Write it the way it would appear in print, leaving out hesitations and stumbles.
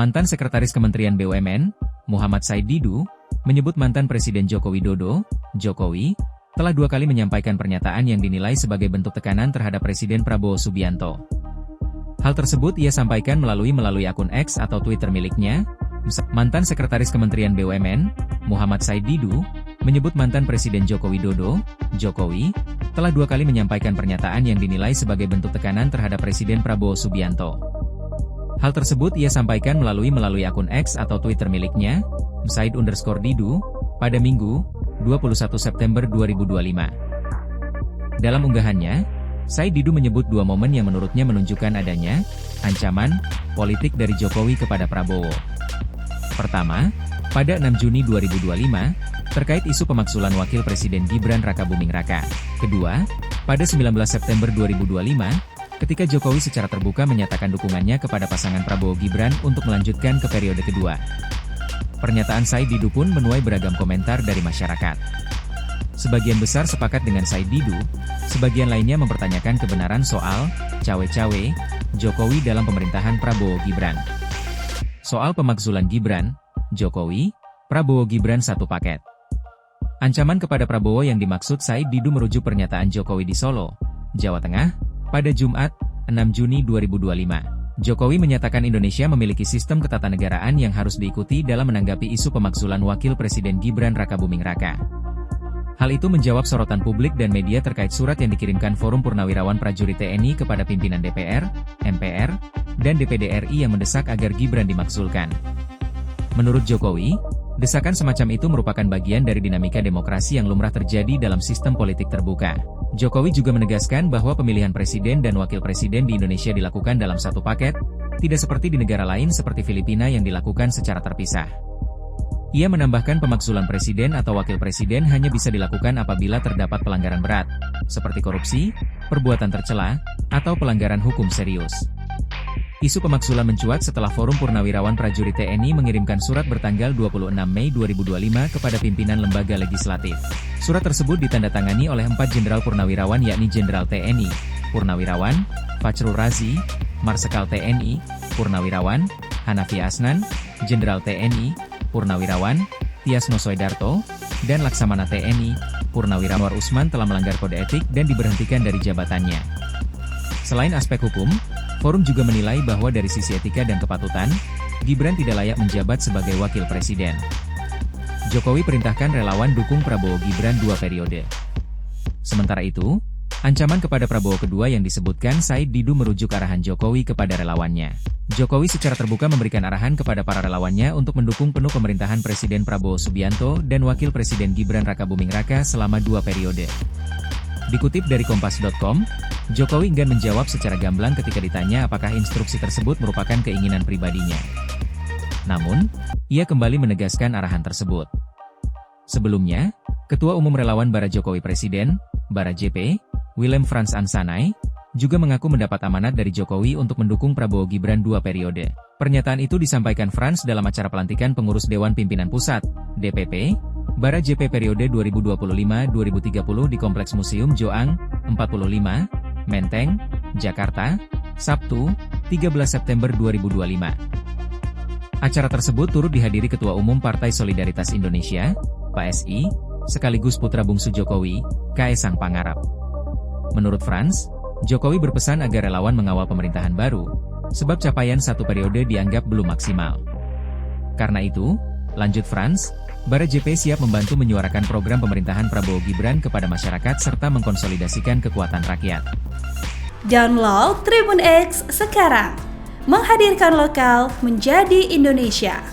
Mantan Sekretaris Kementerian BUMN, Muhammad Said Didu, menyebut mantan Presiden Joko Widodo, Jokowi, telah 2 kali menyampaikan pernyataan yang dinilai sebagai bentuk tekanan terhadap Presiden Prabowo Subianto. Hal tersebut ia sampaikan melalui akun X atau Twitter miliknya. Mantan Sekretaris Kementerian BUMN, Muhammad Said Didu, menyebut mantan Presiden Joko Widodo, Jokowi, telah 2 kali menyampaikan pernyataan yang dinilai sebagai bentuk tekanan terhadap Presiden Prabowo Subianto. Hal tersebut ia sampaikan melalui akun X atau Twitter miliknya, Said_Didu, pada Minggu, 21 September 2025. Dalam unggahannya, Said Didu menyebut 2 momen yang menurutnya menunjukkan adanya ancaman politik dari Jokowi kepada Prabowo. Pertama, pada 6 Juni 2025, terkait isu pemakzulan Wakil Presiden Gibran Rakabuming Raka. Kedua, pada 19 September 2025, ketika Jokowi secara terbuka menyatakan dukungannya kepada pasangan Prabowo Gibran untuk melanjutkan ke periode kedua. Pernyataan Said Didu pun menuai beragam komentar dari masyarakat. Sebagian besar sepakat dengan Said Didu, sebagian lainnya mempertanyakan kebenaran soal cawe-cawe Jokowi dalam pemerintahan Prabowo Gibran. Soal pemakzulan Gibran, Jokowi, Prabowo Gibran satu paket. Ancaman kepada Prabowo yang dimaksud Said Didu merujuk pernyataan Jokowi di Solo, Jawa Tengah, pada Jumat, 6 Juni 2025. Jokowi menyatakan Indonesia memiliki sistem ketatanegaraan yang harus diikuti dalam menanggapi isu pemakzulan Wakil Presiden Gibran Rakabuming Raka. Hal itu menjawab sorotan publik dan media terkait surat yang dikirimkan Forum Purnawirawan Prajurit TNI kepada pimpinan DPR, MPR, dan DPD RI yang mendesak agar Gibran dimakzulkan. Menurut Jokowi, desakan semacam itu merupakan bagian dari dinamika demokrasi yang lumrah terjadi dalam sistem politik terbuka. Jokowi juga menegaskan bahwa pemilihan presiden dan wakil presiden di Indonesia dilakukan dalam satu paket, tidak seperti di negara lain seperti Filipina yang dilakukan secara terpisah. Ia menambahkan pemakzulan presiden atau wakil presiden hanya bisa dilakukan apabila terdapat pelanggaran berat, seperti korupsi, perbuatan tercela, atau pelanggaran hukum serius. Isu pemakzulan mencuat setelah Forum Purnawirawan Prajurit TNI mengirimkan surat bertanggal 26 Mei 2025 kepada pimpinan lembaga legislatif. Surat tersebut ditandatangani oleh 4 Jenderal Purnawirawan yakni Jenderal TNI, Purnawirawan, Fachrul Razi, Marsekal TNI, Purnawirawan, Hanafi Asnan, Jenderal TNI, Purnawirawan, Tias Nosoedarto, dan Laksamana TNI, Purnawirawan Usman telah melanggar kode etik dan diberhentikan dari jabatannya. Selain aspek hukum, Forum juga menilai bahwa dari sisi etika dan kepatutan, Gibran tidak layak menjabat sebagai wakil presiden. Jokowi perintahkan relawan dukung Prabowo Gibran 2 periode. Sementara itu, ancaman kepada Prabowo kedua yang disebutkan Said Didu merujuk arahan Jokowi kepada relawannya. Jokowi secara terbuka memberikan arahan kepada para relawannya untuk mendukung penuh pemerintahan Presiden Prabowo Subianto dan Wakil Presiden Gibran Rakabuming Raka selama 2 periode. Dikutip dari Kompas.com, Jokowi enggan menjawab secara gamblang ketika ditanya apakah instruksi tersebut merupakan keinginan pribadinya. Namun, ia kembali menegaskan arahan tersebut. Sebelumnya, Ketua Umum Relawan Bara Jokowi Presiden, Bara JP, Willem Frans Ansanai, juga mengaku mendapat amanat dari Jokowi untuk mendukung Prabowo Gibran 2 periode. Pernyataan itu disampaikan Frans dalam acara pelantikan pengurus Dewan Pimpinan Pusat, DPP, Bara JP periode 2025-2030 di Kompleks Museum Joang, 45, Menteng, Jakarta, Sabtu, 13 September 2025. Acara tersebut turut dihadiri Ketua Umum Partai Solidaritas Indonesia, PSI, sekaligus putra bungsu Jokowi, Kaesang Pangarep. Menurut Frans, Jokowi berpesan agar relawan mengawal pemerintahan baru, sebab capaian 1 periode dianggap belum maksimal. Karena itu, lanjut Frans, Bara JP siap membantu menyuarakan program pemerintahan Prabowo Gibran kepada masyarakat serta mengkonsolidasikan kekuatan rakyat. Download Tribun X sekarang, menghadirkan lokal menjadi Indonesia.